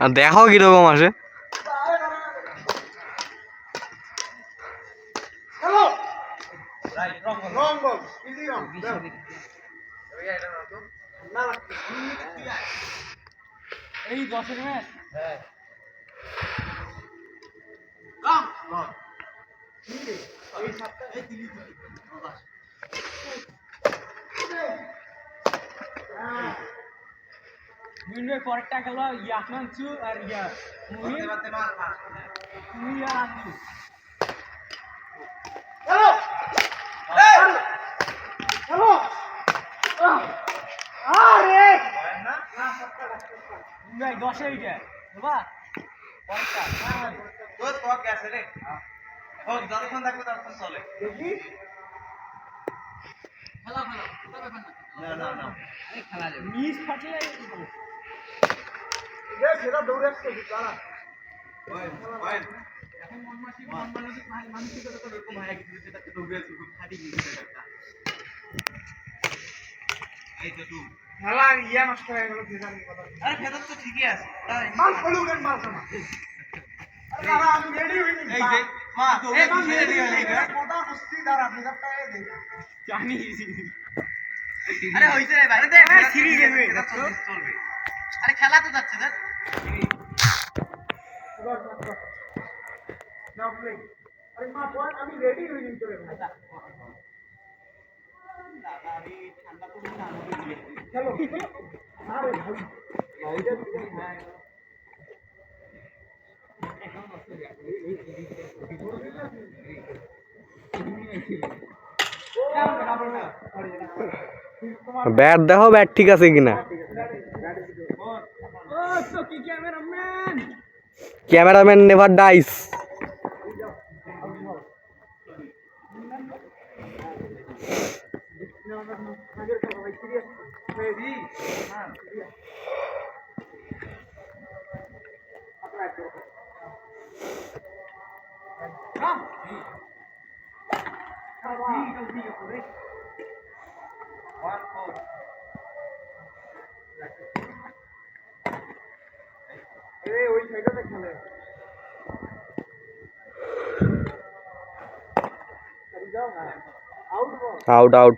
আর দেখো কিরকম আসে। এই 10 ম্যাচ এই সপ্তাহে মিনবে পরেরটা গেল ইয়াসমান চু আর ইয়া মুহিন তুমি আর আনু হ্যালো আরে না ভাই 10 এই গে বাবা পরেরটা তোর তো গেছে রে ও যতক্ষণ থাকবে ততক্ষণ চলে দেখি খেলা না আরে খেলা যাবে মিস ফাটলে এ সেটা দৌড়াচ্ছে দাঁড়া ওই এখন মানসিক মানসিকতা তো এরকম হয় একদিন যেটাকে দৌড়াচ্ছে খুব খাটি গিয়েছে একটা এই তো তুই খেলা ইয়া নষ্ট হয়ে গেল ভেদার কথা আরে ভেদার তো ঠিকই আছে মাল ফলুকেন মাল না আরে আমি রেডি হইনি এই যে মা এই তুমি রেডি হইনি কথা বুঝছি দাঁড়া ভেদারটা দেখ জানি আরে হইছে রে ভাই দেখ সিরিজ হবে চলবে আরে খেলা তো যাচ্ছে দেখ নাও প্লে আরে মা বল আমি রেডি হইনি তোরে ভাই দাদা রে ঠান্ডা পড়ে না আমাকে চলো আরে ভাই ভাইটা হ্যাঁ ব্যাট দেখো, ব্যাট ঠিক আছে কিনা। Cameraman never dies. Out out.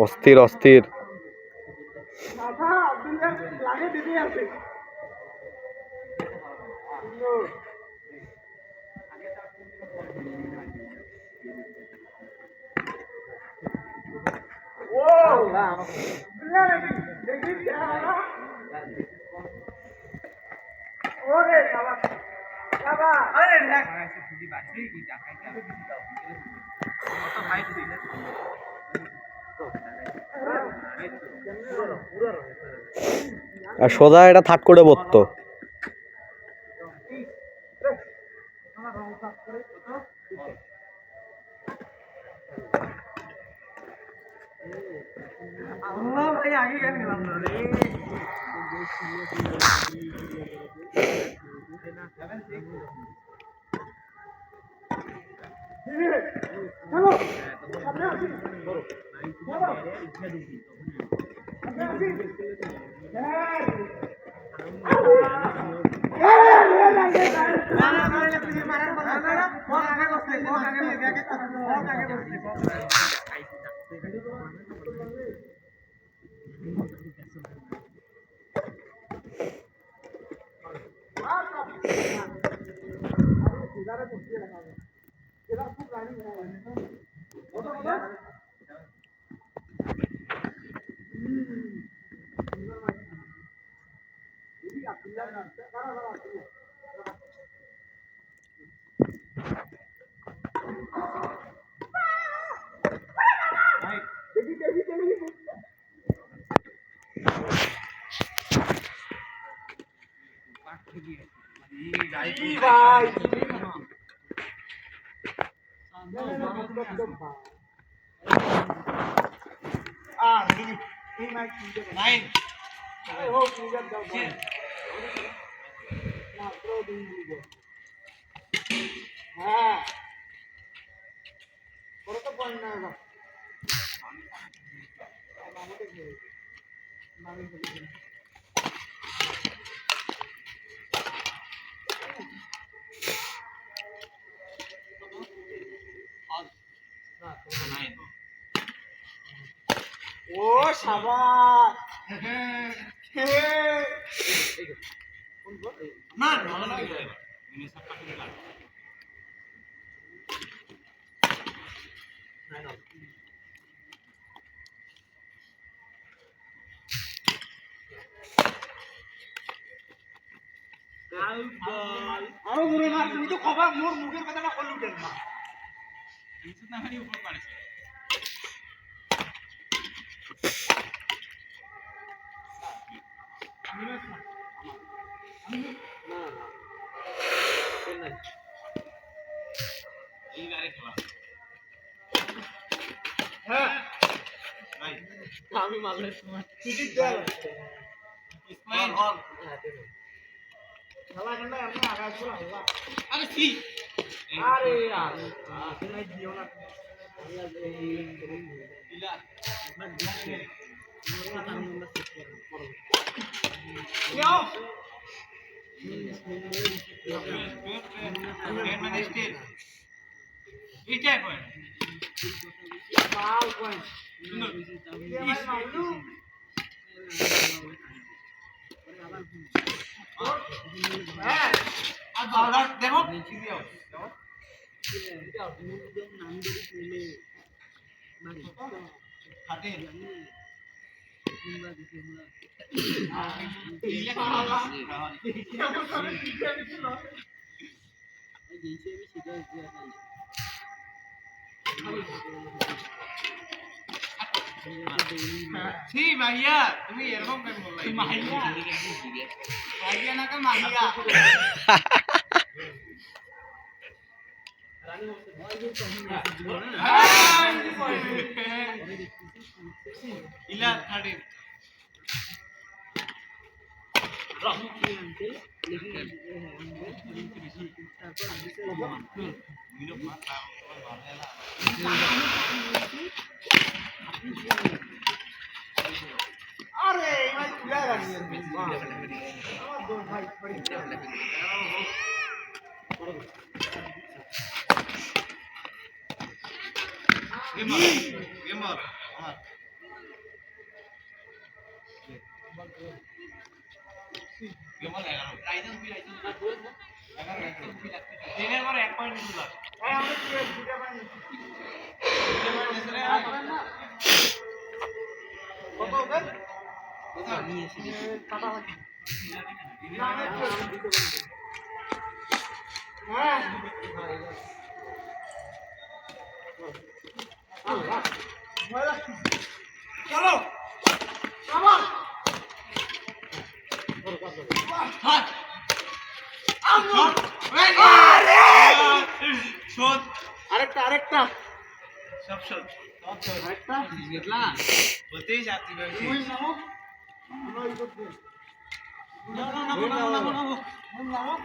অস্থির অস্থির। আর সোজা এটা থাট করে পড়তো। আগে গেলাম না রে ও সাবাস না ভালো লাগে আরো দূরে মার তুমি তো কবা মোর মুখের কথাটা কল উঠেন না নিশ্চিত না মানে উপর পারেছে আমি মারলে তোমার টিকিট দেয় ইসমাইল হল খেলা খেলা আমি আগাজ করে আল্লাহ আরে কি আরে यार তুমি দিও না ইলা না দিছে মোর কথা আমি আমরা চেক করব ইয়াও মানে স্টিল এইটা কয় বাল কয় দেখো ছি ভাইয়া তুমি এরকম কেন বললা মাইয়া ভাইয়া না কা মাইয়া ইলা থাড়ে আরে ভাই খুলে রাখি আমার দোষ ভাই পড়ি গেমর আমার গেমর 11 রাইজন বি রাইজন 11 বি লাগতে দিনের পর 1 পয়েন্ট দিলা এই আমরা কি দুটা পয়েন্ট দুটা পয়েন্ট নেছরে না কত হবে কত নিয়েছি কাটা বাকি না হ্যাঁ চলো আমার আরেকটা আরেকটা সব সব আরেকটা দেখলা বলতেই যাচ্ছি তুই নামো নামো নামো নামো নামো নামো